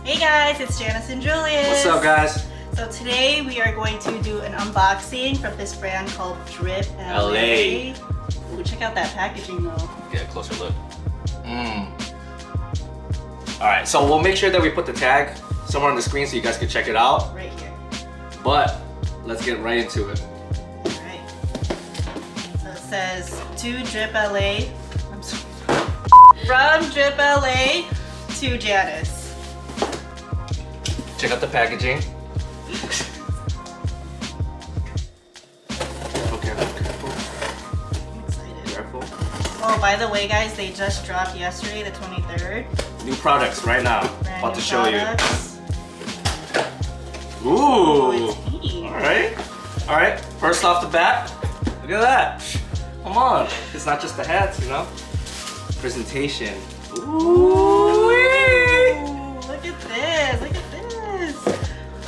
Hey guys, it's Janice and Julius. What's up, guys? So today we are going to do an unboxing from this brand called Jrip.la. Ooh, check out that packaging though. Get a closer look. Alright, so we'll make sure that we put the tag somewhere on the screen so you guys can check it out. Right here. But let's get right into it. Alright. So it says to Jrip.la. I'm sorry. From Jrip.la to Janice. Check out the packaging. Careful. I'm excited. Careful. Oh, by the way guys, they just dropped yesterday, the 23rd. New products right now. Brand About new to show products. you. Ooh. It's neat. Alright. First off the bat, look at that. Come on. It's not just the hats, you know? Presentation. Ooh. Look at this. Look at this.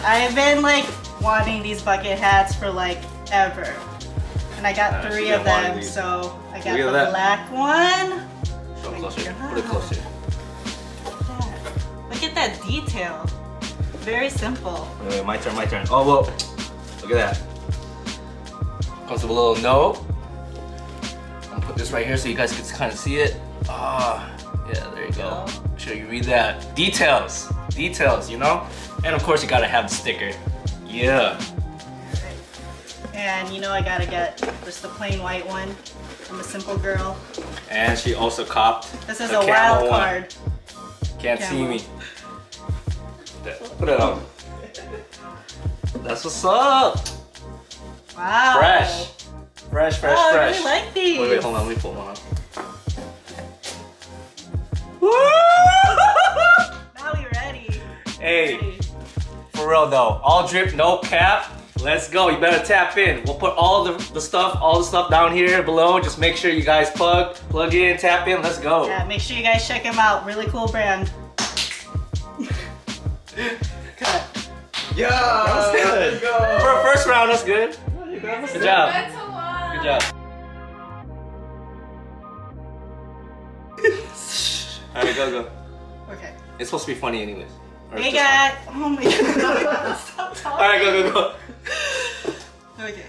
I've been like wanting these bucket hats for like ever. And I got three of them. So I got the black one. Show it closer. Put it closer. Look at that detail. Very simple. Wait, my turn. Oh, well, look at that. Comes with a little note. I'm gonna put this right here so you guys can kind of see it. Ah, yeah, there you go. Make sure you read that. Details, you know? And of course, you gotta have the sticker. Yeah. And you know I gotta get just the plain white one. I'm a simple girl. And she also copped. This is a wild card. Can't see me. Put it on. That's what's up. Wow. Fresh. Oh, I really like these. Wait, hold on. Let me pull one up. Now we ready. Hey, for real though. All drip, no cap. Let's go. You better tap in. We'll put all the stuff down here below. Just make sure you guys plug in, tap in. Let's go. Yeah, make sure you guys check them out. Really cool brand. Cut. Yeah, that was good. For a first round, that's good. Good job. Good job. Alright, go. Okay. It's supposed to be funny anyways. Hey guys. Oh my god. Stop talking. Alright, go. Okay.